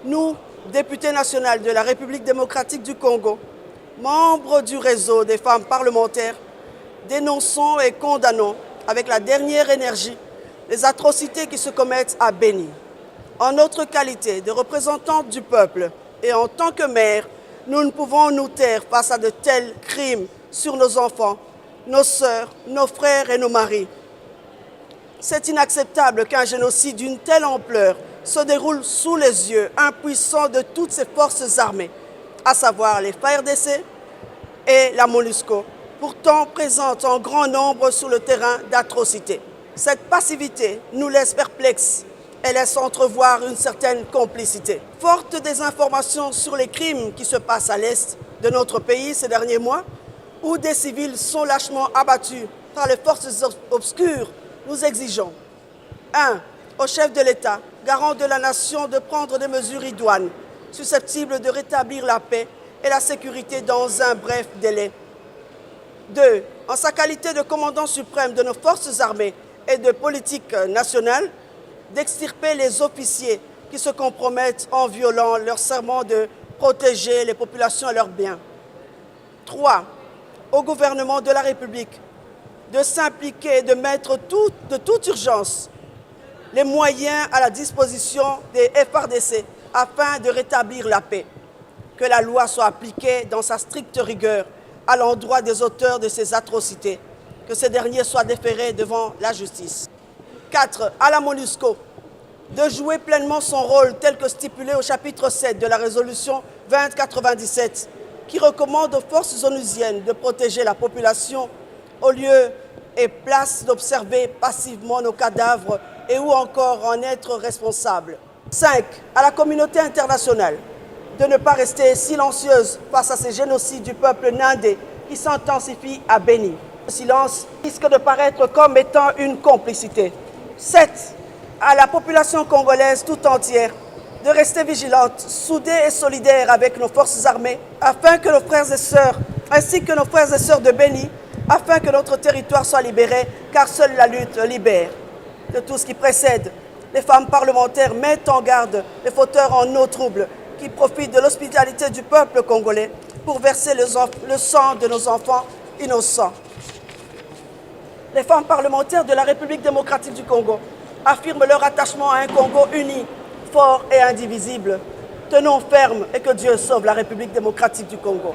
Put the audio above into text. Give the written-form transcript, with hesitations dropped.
Nous, députés nationales de la République démocratique du Congo, membres du réseau des femmes parlementaires, dénonçons et condamnons avec la dernière énergie les atrocités qui se commettent à Béni. En notre qualité de représentante du peuple et en tant que mère, nous ne pouvons nous taire face à de tels crimes sur nos enfants, nos sœurs, nos frères et nos maris. C'est inacceptable qu'un génocide d'une telle ampleur se déroule sous les yeux impuissants de toutes ces forces armées, à savoir les FARDC et la MONUSCO, pourtant présentes en grand nombre sur le terrain d'atrocités. Cette passivité nous laisse perplexes et laisse entrevoir une certaine complicité. Forte des informations sur les crimes qui se passent à l'est de notre pays ces derniers mois, où des civils sont lâchement abattus par les forces obscures, nous exigeons 1. Au chef de l'État, garant de la nation, de prendre des mesures idoines, susceptibles de rétablir la paix et la sécurité dans un bref délai. 2. En sa qualité de commandant suprême de nos forces armées et de politique nationale, d'extirper les officiers qui se compromettent en violant leur serment de protéger les populations et leurs biens. 3. Au gouvernement de la République de s'impliquer et de mettre de toute urgence les moyens à la disposition des FARDC afin de rétablir la paix. Que la loi soit appliquée dans sa stricte rigueur à l'endroit des auteurs de ces atrocités. Que ces derniers soient déférés devant la justice. 4. À la MONUSCO de jouer pleinement son rôle tel que stipulé au chapitre 7 de la résolution 2097 qui recommande aux forces onusiennes de protéger la population au lieu et place d'observer passivement nos cadavres et ou encore en être responsable. 5. À la communauté internationale de ne pas rester silencieuse face à ces génocides du peuple nandais qui s'intensifient à Béni. Le silence risque de paraître comme étant une complicité. 7. À la population congolaise tout entière de rester vigilante, soudée et solidaire avec nos forces armées, afin que nos frères et sœurs, ainsi que nos frères et sœurs de Béni, afin que notre territoire soit libéré, car seule la lutte libère. De tout ce qui précède, les femmes parlementaires mettent en garde les fauteurs en eau trouble qui profitent de l'hospitalité du peuple congolais pour verser le sang de nos enfants innocents. Les femmes parlementaires de la République démocratique du Congo affirment leur attachement à un Congo uni, fort et indivisible. Tenons ferme et que Dieu sauve la République démocratique du Congo.